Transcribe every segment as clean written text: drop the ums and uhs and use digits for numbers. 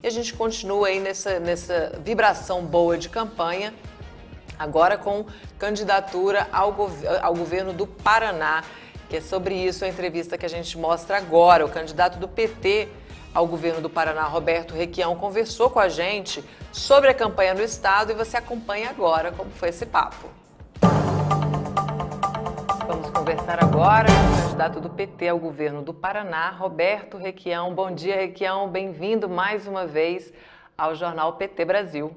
E a gente continua aí nessa vibração boa de campanha, agora com candidatura ao governo do Paraná, que é sobre isso a entrevista que a gente mostra agora. O candidato do PT ao governo do Paraná, Roberto Requião, conversou com a gente sobre a campanha no estado e você acompanha agora como foi esse papo. Vamos conversar agora com o candidato do PT ao governo do Paraná, Roberto Requião. Bom dia, Requião. Bem-vindo mais uma vez ao jornal PT Brasil.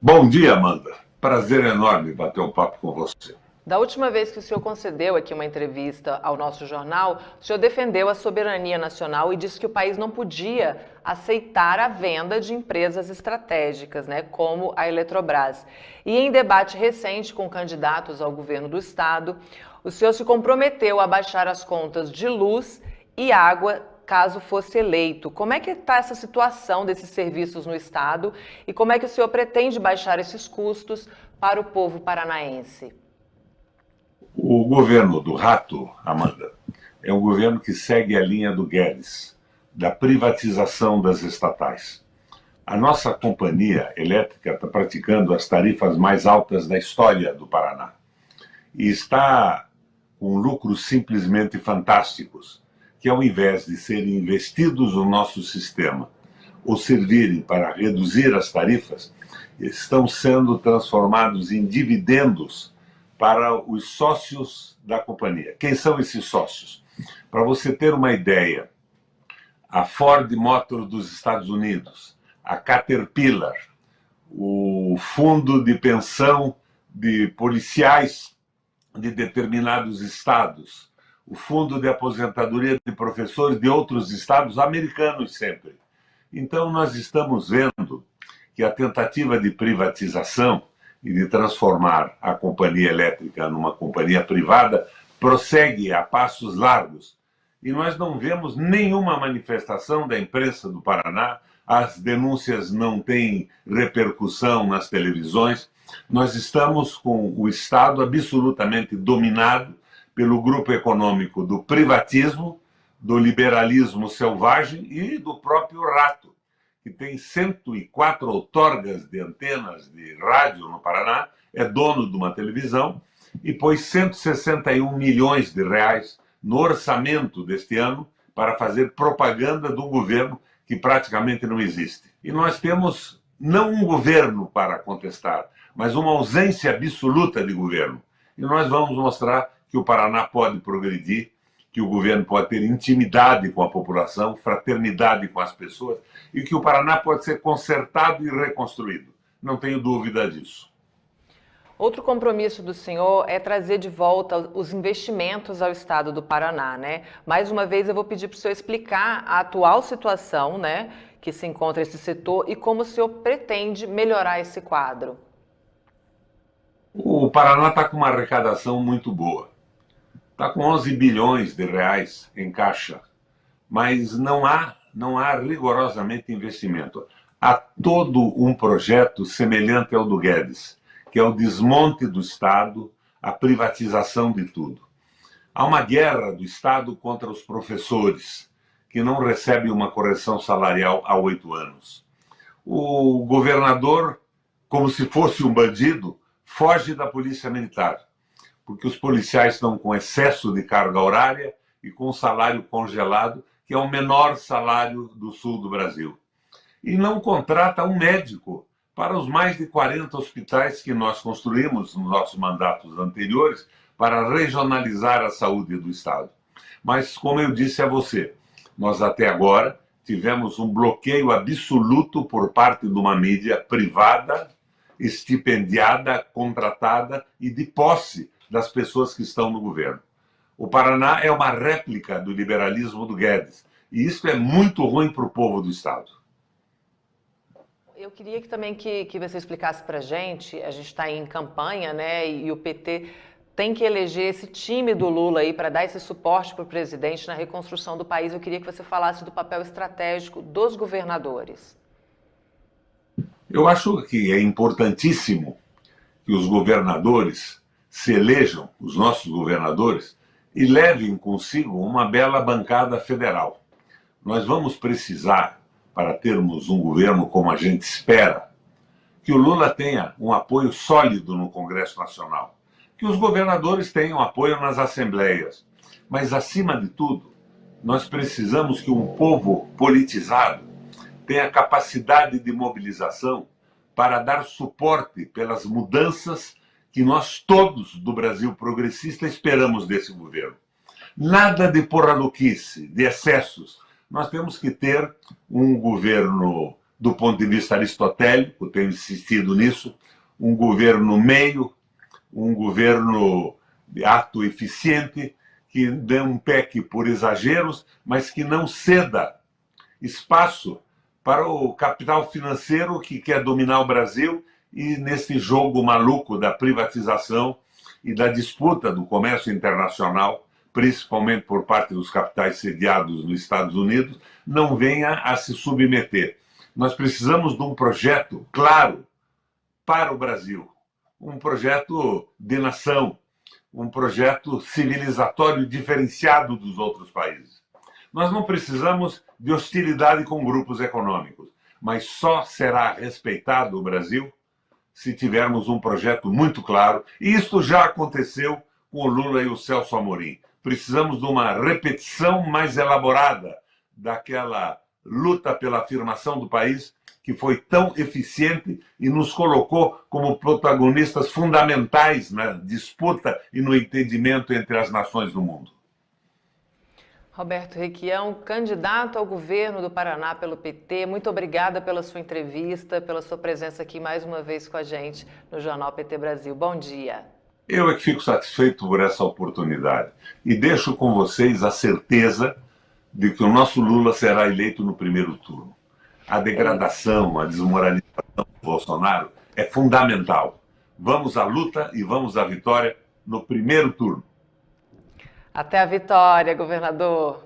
Bom dia, Amanda. Prazer enorme bater um papo com você. Da última vez que o senhor concedeu aqui uma entrevista ao nosso jornal, o senhor defendeu a soberania nacional e disse que o país não podia aceitar a venda de empresas estratégicas, como a Eletrobras. E em debate recente com candidatos ao governo do estado, o senhor se comprometeu a baixar as contas de luz e água caso fosse eleito. Como é que está essa situação desses serviços no estado e como é que o senhor pretende baixar esses custos para o povo paranaense? O governo do rato, Amanda, é um governo que segue a linha do Guedes, da privatização das estatais. A nossa companhia elétrica está praticando as tarifas mais altas da história do Paraná e está com lucros simplesmente fantásticos, que ao invés de serem investidos no nosso sistema ou servirem para reduzir as tarifas, estão sendo transformados em dividendos para os sócios da companhia. Quem são esses sócios? Para você ter uma ideia, a Ford Motor dos Estados Unidos, a Caterpillar, o fundo de pensão de policiais de determinados estados, o fundo de aposentadoria de professores de outros estados, americanos sempre. Então nós estamos vendo que a tentativa de privatização e de transformar a companhia elétrica numa companhia privada prossegue a passos largos. E nós não vemos nenhuma manifestação da imprensa do Paraná, as denúncias não têm repercussão nas televisões. Nós estamos com o Estado absolutamente dominado pelo grupo econômico do privatismo, do liberalismo selvagem e do próprio rato, que tem 104 outorgas de antenas de rádio no Paraná, é dono de uma televisão e pôs 161 milhões de reais no orçamento deste ano para fazer propaganda do governo que praticamente não existe. E nós temos não um governo para contestar, mas uma ausência absoluta de governo. E nós vamos mostrar que o Paraná pode progredir, que o governo pode ter intimidade com a população, fraternidade com as pessoas, e que o Paraná pode ser consertado e reconstruído. Não tenho dúvida disso. Outro compromisso do senhor é trazer de volta os investimentos ao estado do Paraná, Mais uma vez eu vou pedir para o senhor explicar a atual situação, que se encontra esse setor e como o senhor pretende melhorar esse quadro. O Paraná está com uma arrecadação muito boa. Está com 11 bilhões de reais em caixa, mas não há rigorosamente investimento. Há todo um projeto semelhante ao do Guedes, que é o desmonte do Estado, a privatização de tudo. Há uma guerra do Estado contra os professores, que não recebem uma correção salarial há 8 anos. O governador, como se fosse um bandido, foge da polícia militar, porque os policiais estão com excesso de carga horária e com salário congelado, que é o menor salário do sul do Brasil. E não contrata um médico para os mais de 40 hospitais que nós construímos nos nossos mandatos anteriores para regionalizar a saúde do Estado. Mas, como eu disse a você, nós até agora tivemos um bloqueio absoluto por parte de uma mídia privada, estipendiada, contratada e de posse das pessoas que estão no governo. O Paraná é uma réplica do liberalismo do Guedes. E isso é muito ruim para o povo do Estado. Eu queria também que você explicasse para a gente está em campanha, e o PT tem que eleger esse time do Lula aí para dar esse suporte para o presidente na reconstrução do país. Eu queria que você falasse do papel estratégico dos governadores. Eu acho que é importantíssimo que os governadores se elejam, os nossos governadores, e levem consigo uma bela bancada federal. Nós vamos precisar para termos um governo como a gente espera, que o Lula tenha um apoio sólido no Congresso Nacional, que os governadores tenham apoio nas assembleias. Mas, acima de tudo, nós precisamos que um povo politizado tenha capacidade de mobilização para dar suporte pelas mudanças que nós todos do Brasil progressista esperamos desse governo. Nada de porraluquice, de excessos. Nós temos que ter um governo, do ponto de vista aristotélico, tenho insistido nisso, um governo meio, um governo de ato eficiente, que não peque por exageros, mas que não ceda espaço para o capital financeiro que quer dominar o Brasil e nesse jogo maluco da privatização e da disputa do comércio internacional, principalmente por parte dos capitais sediados nos Estados Unidos, não venha a se submeter. Nós precisamos de um projeto claro para o Brasil, um projeto de nação, um projeto civilizatório diferenciado dos outros países. Nós não precisamos de hostilidade com grupos econômicos, mas só será respeitado o Brasil se tivermos um projeto muito claro. E isso já aconteceu com o Lula e o Celso Amorim. Precisamos de uma repetição mais elaborada daquela luta pela afirmação do país que foi tão eficiente e nos colocou como protagonistas fundamentais na disputa e no entendimento entre as nações do mundo. Roberto Requião, candidato ao governo do Paraná pelo PT, muito obrigada pela sua entrevista, pela sua presença aqui mais uma vez com a gente no Jornal PT Brasil. Bom dia. Eu é que fico satisfeito por essa oportunidade e deixo com vocês a certeza de que o nosso Lula será eleito no primeiro turno. A degradação, a desmoralização do Bolsonaro é fundamental. Vamos à luta e vamos à vitória no primeiro turno. Até a vitória, governador.